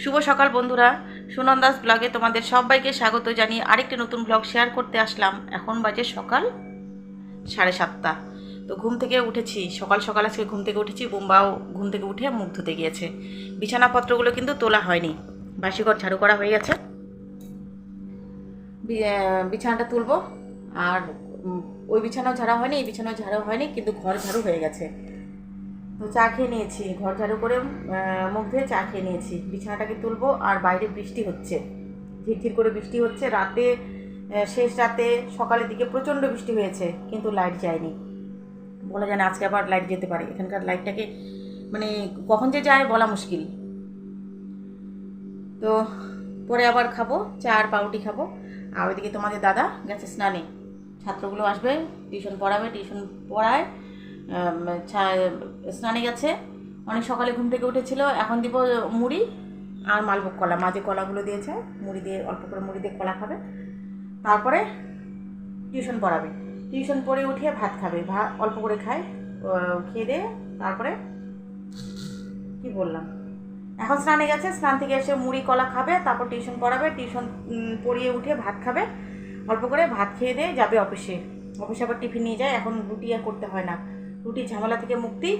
শুভ সকাল বন্ধুরা, সুনন্দাস ব্লগে তোমাদের সবাইকে স্বাগত জানিয়ে আরেকটি নতুন ব্লগ শেয়ার করতে আসলাম। এখন বাজে সকাল 7:30। তো ঘুম থেকে উঠেছি, সকাল সকাল আজকে ঘুম থেকে উঠেছি। বুম্বাও ঘুম থেকে উঠে মুখ ধুতে গিয়েছে। বিছানাপত্রগুলো কিন্তু তোলা হয়নি, বাসিঘর ঝাড়ু করা হয়ে গেছে। বিছানাটা তুলবো। আর ওই বিছানাও ঝাড়া হয়নি, এই বিছানাও ঝাড়া হয়নি, কিন্তু ঘর ঝাড়ু হয়ে গেছে। তো চা খেয়ে নিয়েছি, ঘর ঝাড়ু করে মুখ ধুয়ে চা খেয়ে নিয়েছি। বিছানাটাকে তুলবো। আর বাইরে বৃষ্টি হচ্ছে, ঝিরঝির করে বৃষ্টি হচ্ছে। রাতে শেষ রাতে সকালের দিকে প্রচণ্ড বৃষ্টি হয়েছে, কিন্তু লাইট যায়নি। বলা যায় না আজকে আবার লাইট যেতে পারে। এখানকার লাইটটাকে মানে কখন যে যায় বলা মুশকিল। তো পরে আবার খাবো, চা আর পাউরুটি খাবো। আর ওইদিকে তোমাদের দাদা গেছে স্নানে। ছাত্রগুলো আসবে, টিউশন পড়াবে, টিউশন পড়ায় স্নানে গেছে। অনেক সকালে ঘুম থেকে উঠেছিল। এখন দিব মুড়ি আর মালভোগ কলা। মা যে কলাগুলো দিয়েছে, মুড়ি দিয়ে অল্প করে মুড়ি দিয়ে কলা খাবে। তারপরে টিউশন পড়াবে। টিউশন পড়ে উঠিয়ে ভাত খাবে, ভাত অল্প করে খায়। খেয়ে দিয়ে তারপরে কি বললাম, এখন স্নানে গেছে, স্নান থেকে এসে মুড়ি কলা খাবে, তারপর টিউশন পড়াবে। টিউশন পড়িয়ে উঠে ভাত খাবে, অল্প করে ভাত খেয়ে দিয়ে যাবে অফিসে। অফিসে আবার টিফিন নিয়ে যায়। এখন রুটি আর করতে হয় না, রুটির ঝামেলা থেকে মুক্তি।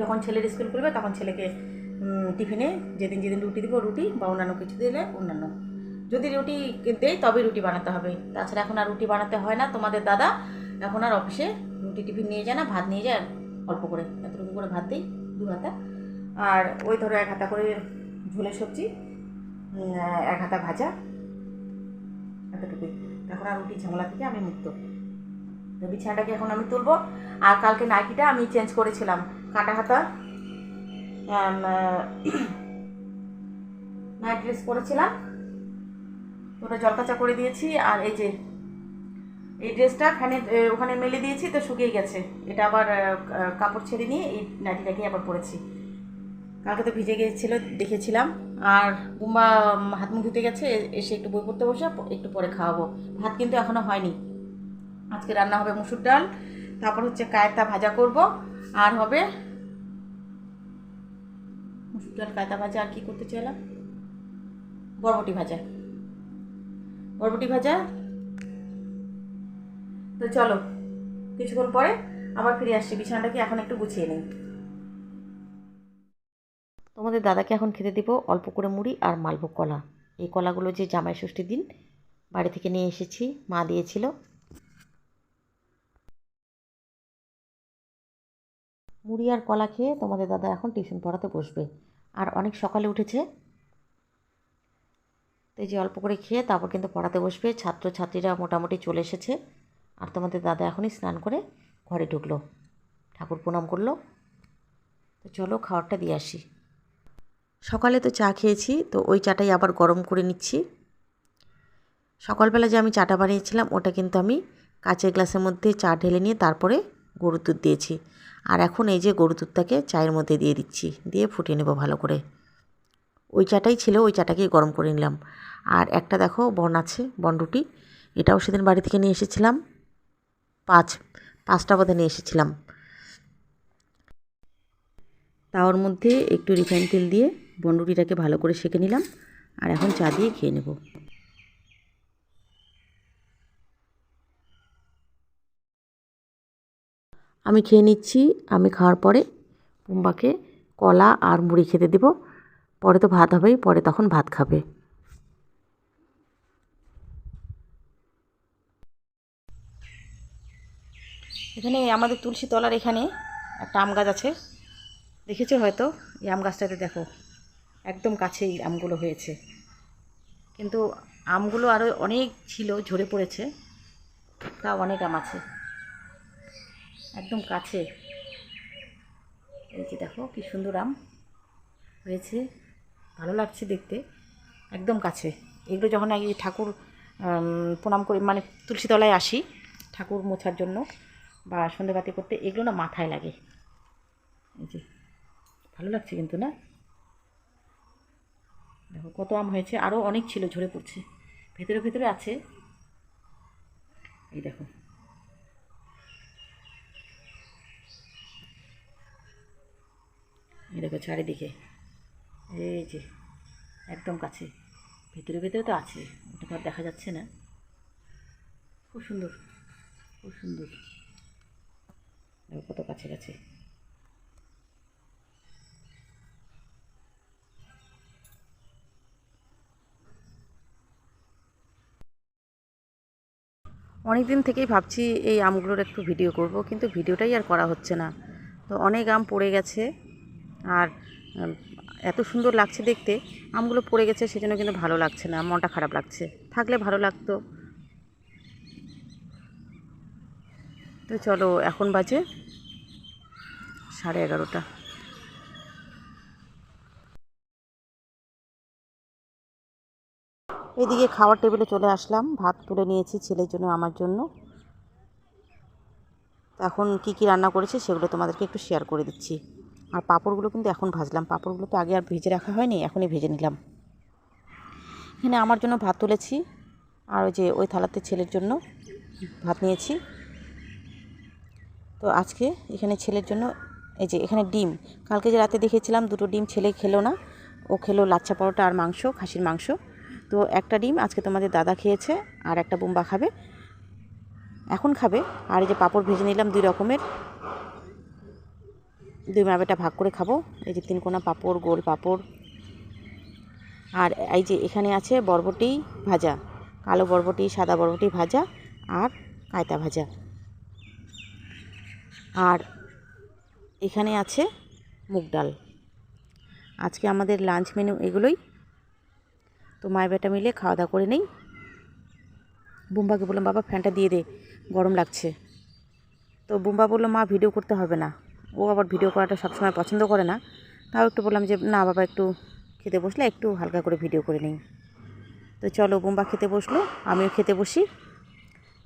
যখন ছেলের স্কুল খুলবে তখন ছেলেকে টিফিনে যেদিন যেদিন রুটি দিব, রুটি বা অন্যান্য কিছু দিলে অন্যান্য। যদি রুটি দেয় তবে রুটি বানাতে হবে, তাছাড়া এখন আর রুটি বানাতে হয় না। তোমাদের দাদা এখন আর অফিসে রুটি টিফিন নিয়ে যায় না, ভাত নিয়ে যায়। অল্প করে এতটুকু করে ভাত দিই, 2 হাতা। আর ওই ধরো 1 হাতা করে ঝোলের সবজি, 1 হাতা ভাজা, এতটুকুই। এখন আর রুটি ঝামেলা থেকে আমি মুক্ত। তো বিছানাটাকে এখন আমি তুলবো। আর কালকে নাইটিটা আমি চেঞ্জ করেছিলাম, কাটা হাতা নাইট ড্রেস পরেছিলাম, ওটা জলকাচা করে দিয়েছি। আর এই যে এই ড্রেসটা ফ্যানের ওখানে মেলে দিয়েছি, তো শুকিয়ে গেছে। এটা আবার কাপড় ছেড়ে নিয়ে এই নাইটিটাকে আবার পরেছি। কালকে তো ভিজে গিয়েছিল দেখেছিলাম। আর বুম্বা হাত মুখ ধুতে গেছে, এসে একটু বই পড়তে বসে একটু পরে খাওয়াবো। ভাত কিন্তু এখনও হয়নি। আজকে রান্না হবে মুসুর ডাল, তারপর হচ্ছে কায়তা ভাজা করব, আর হবে মুসুর ডাল, কায়তা ভাজা, আর কি করতে চাইলাম, বরবটি ভাজা। বরবটি ভাজা। তো চলো কিছুক্ষণ পরে আবার ফিরে আসছি। বিছানাটাকে এখন একটু গুছিয়ে নিই। তোমাদের দাদাকে এখন খেতে দিব অল্প করে মুড়ি আর মালভোগ কলা। এই কলাগুলো যে জামাই ষষ্ঠীর দিন বাড়ি থেকে নিয়ে এসেছি, মা দিয়েছিল। মুড়ি আর কলা খেয়ে তোমাদের দাদা এখন টিউশন পড়াতে বসবে। আর অনেক সকালে উঠেছে, তো এই যে অল্প করে খেয়ে তারপর কিন্তু পড়াতে বসবে। ছাত্রছাত্রীরা মোটামুটি চলে এসেছে। আর তোমাদের দাদা এখনই স্নান করে ঘরে ঢুকলো, ঠাকুর প্রণাম করলো। তো চলো খাবারটা দিয়ে আসি। সকালে তো চা খেয়েছি, তো ওই চাটাই আবার গরম করে নিচ্ছি। সকালবেলা যে আমি চাটা বানিয়েছিলাম ওটা কিন্তু আমি কাচের গ্লাসের মধ্যে চা ঢেলে নিয়ে তারপরে গরুর দুধ দিয়েছি। আর এখন এই যে গরুর দুধটাকে চায়ের মধ্যে দিয়ে দিচ্ছি, দিয়ে ফুটিয়ে নেব ভালো করে। ওই চাটাই ছিল, ওই চাটাকেই গরম করে নিলাম। আর একটা দেখো বন আছে, বনরুটি, এটাও সেদিন বাড়ি থেকে নিয়ে এসেছিলাম। 5টা বোধহয় নিয়ে এসেছিলাম। তাওয়ার মধ্যে একটু রিফাইন তেল দিয়ে বনরুটিটাকে ভালো করে সেঁকে নিলাম। আর এখন চা দিয়ে খেয়ে নেব। আমি খেয়ে নিচ্ছি। আমি খাওয়ার পরে পুম্বাকে কলা আর মুড়ি খেতে দেব। পরে তো ভাত হবেই, পরে তখন ভাত খাবে। এখানে আমাদের তুলসী তলার এখানে একটা আম গাছ আছে, দেখেছো হয়তো। এই আম গাছটাতে দেখো একদম কাছেই আমগুলো হয়েছে, কিন্তু আমগুলো আরও অনেক ছিল, ঝরে পড়েছে। তাও অনেক আম আছে একদম কাছে। এই যে দেখো কি সুন্দর আম হয়েছে, ভালো লাগছে দেখতে। একদম কাছে। এগুলো যখন আগে ঠাকুর প্রণাম করি, মানে তুলসী তলায় আসি ঠাকুর মোছার জন্য বা সন্ধেবাতি করতে, এগুলো না মাথায় লাগে। এই যে ভালো লাগছে কিন্তু, না? দেখো কত আম হয়েছে, আরও অনেক ছিল, ঝরে পড়ছে। ভেতরে ভেতরে আছে, এই দেখো। এই দেখো চারিদিকে, এই যে একদম কাছে, ভেতরে ভেতরে তো আছে, ওটা তো আর দেখা যাচ্ছে না। খুব সুন্দর, খুব সুন্দর, কত কাছে কাছে। অনেক দিন থেকেই ভাবছি এই আমগুলোর একটু ভিডিও করব, কিন্তু ভিডিওটাই আর করা হচ্ছে না। তো অনেক আম পড়ে গেছে, আর এত সুন্দর লাগছে দেখতে, আমগুলো পড়ে গেছে সেজন্য কিন্তু ভালো লাগছে না, মনটা খারাপ লাগছে, থাকলে ভালো লাগতো। তো চলো, এখন বাজে 11:30। এদিকে খাওয়ার টেবিলে চলে আসলাম, ভাত তুলে নিয়েছি ছেলের জন্য, আমার জন্য। এখন কি কি রান্না করেছি সেগুলো তোমাদেরকে একটু শেয়ার করে দিচ্ছি। আর পাঁপড়গুলো কিন্তু এখন ভাজলাম, পাঁপড়গুলো তো আগে আর ভেজে রাখা হয়নি, এখনই ভেজে নিলাম। এখানে আমার জন্য ভাত তুলেছি, আর ওই যে ওই থালাতে ছেলের জন্য ভাত নিয়েছি। তো আজকে এখানে ছেলের জন্য এই যে এখানে ডিম, কালকে যে রাতে দেখেছিলাম 2টো ডিম ছেলে খেলো না, ও খেলো লাচ্ছা পরোটা আর মাংস, খাসির মাংস। তো একটা ডিম আজকে তোমাদের দাদা খেয়েছে, আর একটা বুম্বা খাবে, এখন খাবে। আর এই যে পাঁপড় ভেজে নিলাম 2 রকমের, 2 মাবেটা ভাগ করে খাবো। এই যে 3 কোনা পাঁপড়, গোল পাঁপড়। আর এই যে এখানে আছে বরবটি ভাজা, কালো বরবটি, সাদা বরবটি ভাজা, আর কায়তা ভাজা। আর এখানে আছে মুগ ডাল। আজকে আমাদের লাঞ্চ মেনু এগুলোই। তো মায়ের বেটা মিলে খাওয়া দাওয়া করে নেই। বুম্বাকে বললাম, বাবা ফ্যানটা দিয়ে দে, গরম লাগছে। তো বুম্বা বললো, মা ভিডিও করতে হবে না। ও আবার ভিডিও করাটা সবসময় পছন্দ করে না। তাও একটু বললাম যে না বাবা, একটু খেতে বসলে একটু হালকা করে ভিডিও করে নিই। তো চলো, বুম্বা খেতে বসলো, আমিও খেতে বসি,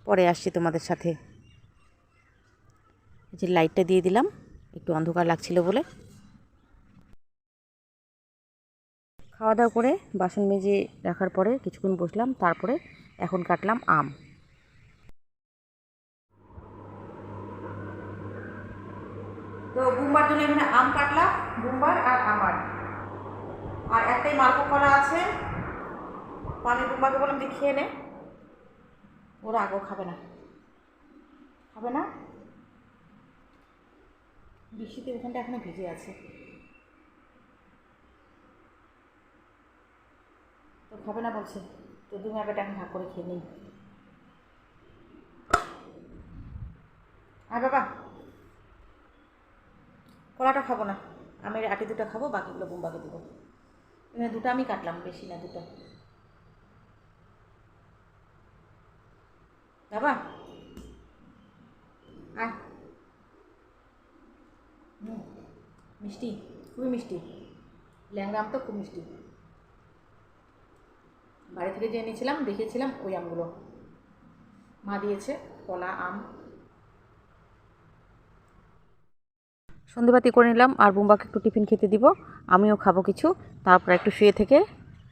পরে আসছি তোমাদের সাথে। যে লাইটটা দিয়ে দিলাম, একটু অন্ধকার লাগছিল বলে। খাওয়া দাওয়া করে বাসন মেজে রাখার পরে কিছুক্ষণ বসলাম, তারপরে এখন কাটলাম আম। তো বুম্বার জন্য এখানে আম কাটলাম, বুম্বার আর আমার। আর একটাই মালভোগ কলা আছে, তো আমি বুম্বাকে বললাম যে খেয়ে নে, ওরা আগেও খাবে না, খাবে না। বৃষ্টিতে ওখানটা এখনো ভিজে আছে, তো খাবে না বলছে। তো 2 মাবেটা এখন ভাগ করে খেয়ে নিই। আর বাবা, কলাটা খাবো না, আমি আটি 2টা খাবো, বাকিগুলো বুম্বাকে দেবো। এখানে 2টা আমি কাটলাম, বেশি না, 2টা। বাবা আয়। মিষ্টি, খুবই মিষ্টি, ল্যাংড়া আম তো খুব মিষ্টি। বাড়ি থেকে যে এনেছিলাম, দেখিয়েছিলাম ওই আমগুলো, মা দিয়েছে, কলা আম। সন্ধেবাতি করে নিলাম, আর বুম্বাকে একটু টিফিন খেতে দিব, আমিও খাবো কিছু, তারপর একটু শুয়ে থেকে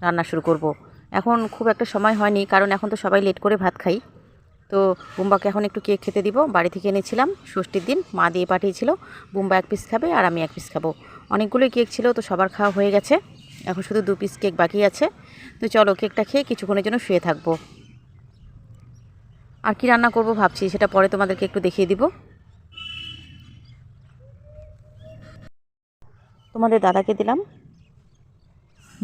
রান্না শুরু করব। এখন খুব একটা সময় হয়নি, কারণ এখন তো সবাই লেট করে ভাত খাই। তো বুম্বাকে এখন একটু কেক খেতে দিব, বাড়ি থেকে এনেছিলাম, ষষ্ঠীর দিন মা দিয়ে পাঠিয়েছিল। বুম্বা 1 পিস খাবে, আর আমি 1 পিস খাবো। অনেকগুলোই কেক ছিল, তো সবার খাওয়া হয়ে গেছে, এখন শুধু 2 পিস কেক বাকি আছে। তো চলো, কেকটা খেয়ে কিছুক্ষণের জন্য শুয়ে থাকবো। আর কি রান্না করব ভাবছি, সেটা পরে তোমাদেরকে একটু দেখিয়ে দিব। তোমাদের দাদাকে দিলাম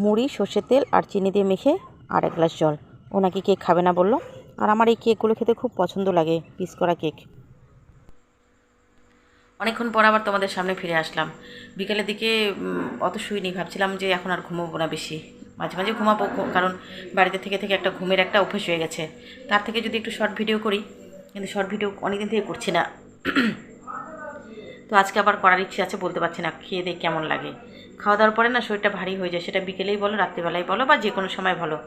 মুড়ি, সর্ষের তেল আর চিনি দিয়ে মেখে, আর 1 গ্লাস জল। ও নাকি কেক খাবে না বললো, আর আমার এই কেকগুলো খেতে খুব পছন্দ লাগে, পিস করা কেক। অনেকক্ষণ পর আবার তোমাদের সামনে ফিরে আসলাম। বিকেলের দিকে অত শুইনি, ভাবছিলাম যে এখন আর ঘুমাবো না বেশি, মাঝে মাঝে ঘুমাবো, কারণ বাড়িতে থেকে থেকে একটা ঘুমের একটা অভ্যেস হয়ে গেছে। তার থেকে যদি একটু শর্ট ভিডিও করি, কিন্তু শর্ট ভিডিও অনেকদিন থেকে করছি না। তো আজকে আবার করার ইচ্ছে আছে, বলতে পারছি না, খেয়ে দিয়ে কেমন লাগে। খাওয়া দাওয়ার পরে না শরীরটা ভারী হয়ে যায়, সেটা বিকেলেই বলো, রাত্রিবেলাই বলো, বা যে কোনো সময় বলো,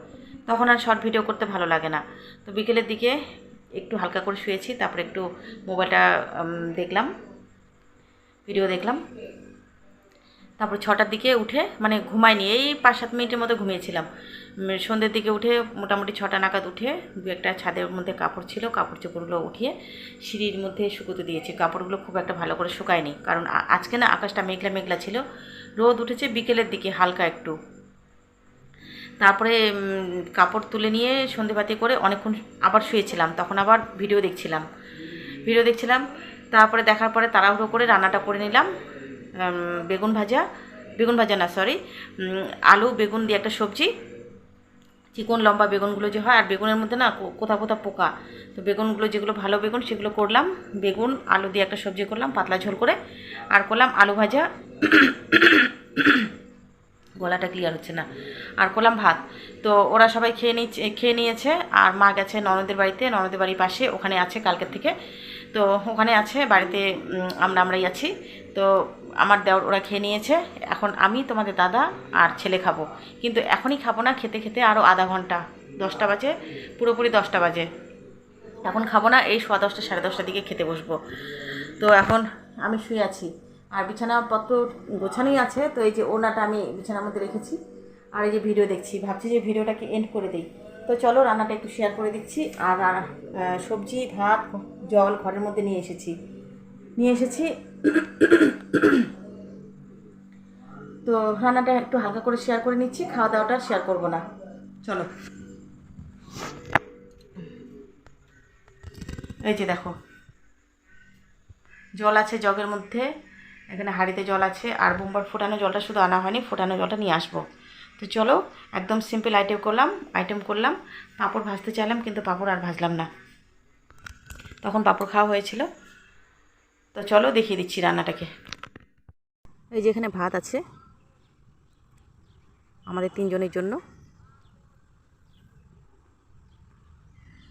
তখন আর শর্ট ভিডিও করতে ভালো লাগে না। তো বিকেলের দিকে একটু হালকা করে শুয়েছি, তারপরে একটু মোবাইলটা দেখলাম, ভিডিও দেখলাম। তারপর 6টার দিকে উঠে, মানে ঘুমাইনি, এই 5-7 মিনিটের মতো ঘুমিয়েছিলাম। সন্ধ্যের দিকে উঠে মোটামুটি 6টা নাগাদ উঠে 2-একটা ছাদের মধ্যে কাপড় ছিল, কাপড় চোপড়গুলো উঠিয়ে সিঁড়ির মধ্যে শুকোতে দিয়েছি। কাপড়গুলো খুব একটা ভালো করে শুকায়নি, কারণ আজকে না আকাশটা মেঘলা মেঘলা ছিল, রোদ উঠেছে বিকেলের দিকে হালকা একটু। তারপরে কাপড় তুলে নিয়ে সন্ধেবাতি করে অনেকক্ষণ আবার শুয়েছিলাম, তখন আবার ভিডিও দেখছিলাম। তারপরে দেখার পরে তাড়াহুড়ো করে রান্নাটা করে নিলাম। বেগুন ভাজা না সরি, আলু বেগুন দিয়ে একটা সবজি, চিকন লম্বা বেগুনগুলো যে হয়, আর বেগুনের মধ্যে না কোথাও পোকা, তো বেগুনগুলো যেগুলো ভালো বেগুন সেগুলো করলাম, বেগুন আলু দিয়ে একটা সবজি করলাম পাতলা ঝোল করে, আর করলাম আলু ভাজা, গলাটা ক্লিয়ার হচ্ছে না, আর করলাম ভাত। তো ওরা সবাই খেয়ে নিয়েছে, আর মা গেছে ননদের বাড়িতে, ননদের বাড়ির পাশে, ওখানে আছে কালকের থেকে, তো ওখানে আছে বাড়িতে, আমরাই আছি। তো আমার দেওর ওরা খেয়ে নিয়েছে, এখন আমি তোমাদের দাদা আর ছেলে খাবো, কিন্তু এখনই খাবো না, খেতে খেতে আরও আধা ঘন্টা, 10টা বাজে, পুরোপুরি 10টা বাজে, এখন খাবো না, এই 10:15 10:30টার দিকে খেতে বসবো। তো এখন আমি শুয়ে আছি, আর বিছানাপত্র গোছানোই আছে, তো এই যে ওড়নাটা আমি বিছানার মধ্যে রেখেছি, আর এই যে ভিডিও দেখছি, ভাবছি যে ভিডিওটাকে এন্ড করে দিই। তো চলো রান্নাটা একটু শেয়ার করে দিচ্ছি। আর সবজি ভাত জল ঘরের মধ্যে নিয়ে এসেছি। তো রান্নাটা একটু হালকা করে শেয়ার করে নিচ্ছি, খাওয়া দাওয়াটা শেয়ার করবো না। চলো, এই যে দেখো জল আছে জগের মধ্যে, এখানে হাঁড়িতে জল আছে, আর বোম্বার ফোটানো জলটা শুধু আনা হয়নি, ফোটানো জলটা নিয়ে আসবো। তো চলো, একদম সিম্পল আইটেম করলাম। পাঁপড় ভাজতে চাইলাম, কিন্তু পাঁপড় আর ভাজলাম না, তখন পাঁপড় খাওয়া হয়েছিল। তো চলো দেখিয়ে দিচ্ছি রান্নাটাকে। এই যে এখানে ভাত আছে আমাদের 3 জনের জন্য,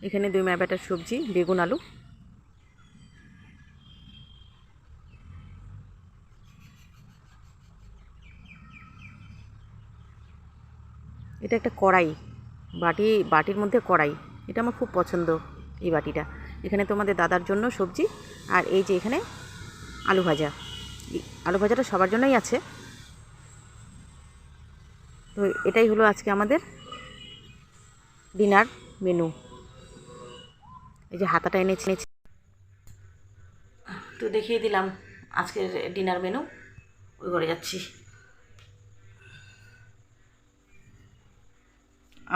এখানে 2 মায়া ব্যাটার সবজি বেগুন আলু, এটা একটা কড়াই, বাটির মধ্যে কড়াই, এটা আমার খুব পছন্দ এই বাটিটা। এখানে তোমাদের দাদার জন্য সবজি, আর এই যে এখানে আলু ভাজাটা সবার জন্যই আছে। তো এটাই হলো আজকে আমাদের ডিনার মেনু। এই যে হাতাটা এনেছি, তো দেখিয়ে দিলাম আজকের ডিনার মেনু। ওই ঘরে যাচ্ছি,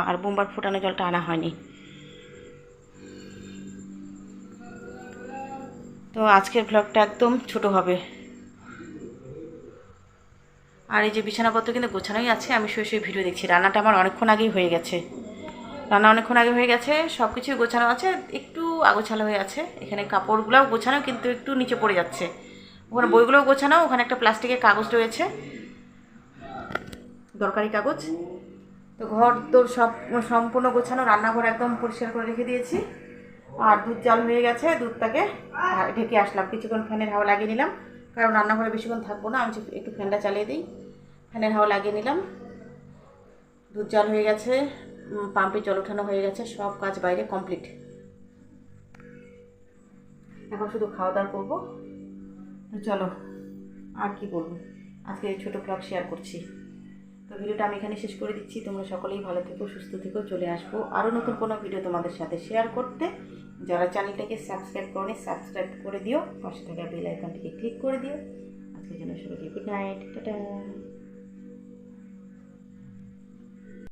আর বোম্বার ফোটানো জলটা আনা হয়নি। তো আজকের ব্লগটা একদম ছোট হবে। আর এই যে বিছানাপত্র কিন্তু গোছানোই আছে, আমি শুয়ে ভিডিও দেখছি। রান্নাটা আমার অনেকক্ষণ আগেই হয়ে গেছে, সব কিছুই গোছানো আছে, একটু আগোছালো হয়ে আছে। এখানে কাপড়গুলোও গোছানো, কিন্তু একটু নিচে পড়ে যাচ্ছে। ওখানে বইগুলোও গোছানো, ওখানে একটা প্লাস্টিকের কাগজ রয়েছে, দরকারি কাগজ। তো ঘর তো সব সম্পূর্ণ গোছানো, রান্নাঘর একদম পরিষ্কার করে রেখে দিয়েছি। আর দুধ জাল হয়ে গেছে, দুধটাকে ঢেকে আসলাম, কিছুক্ষণ ফ্যানের হাওয়া লাগিয়ে নিলাম, কারণ রান্নাঘরে বেশিক্ষণ থাকবো না, আমি একটু ফ্যানটা চালিয়ে দিই। ফ্যানের হাওয়া লাগিয়ে নিলাম, দুধ জাল হয়ে গেছে, পাম্পে জল ওঠানো হয়ে গেছে, সব কাজ বাইরে কমপ্লিট। এখন শুধু খাওয়া দাওয়া করবো। তো চলো, আর কি বলবো, আজকে এই ছোটো ব্লগ শেয়ার করছি। তো ভিডিওটা আমি এখানে শেষ করে দিচ্ছি। তোমরা সকলেই ভালো থেকো, সুস্থ থেকো। চলে আসবো আরও নতুন কোনো ভিডিও তোমাদের সাথে শেয়ার করতে। যারা চ্যানেলটাকে সাবস্ক্রাইব করোনি, সাবস্ক্রাইব করে দিও, পাশে থাকা বেল আইকনটিকে ক্লিক করে দিও। আজকের জন্য সবাইকে গুড নাইট, টাটা।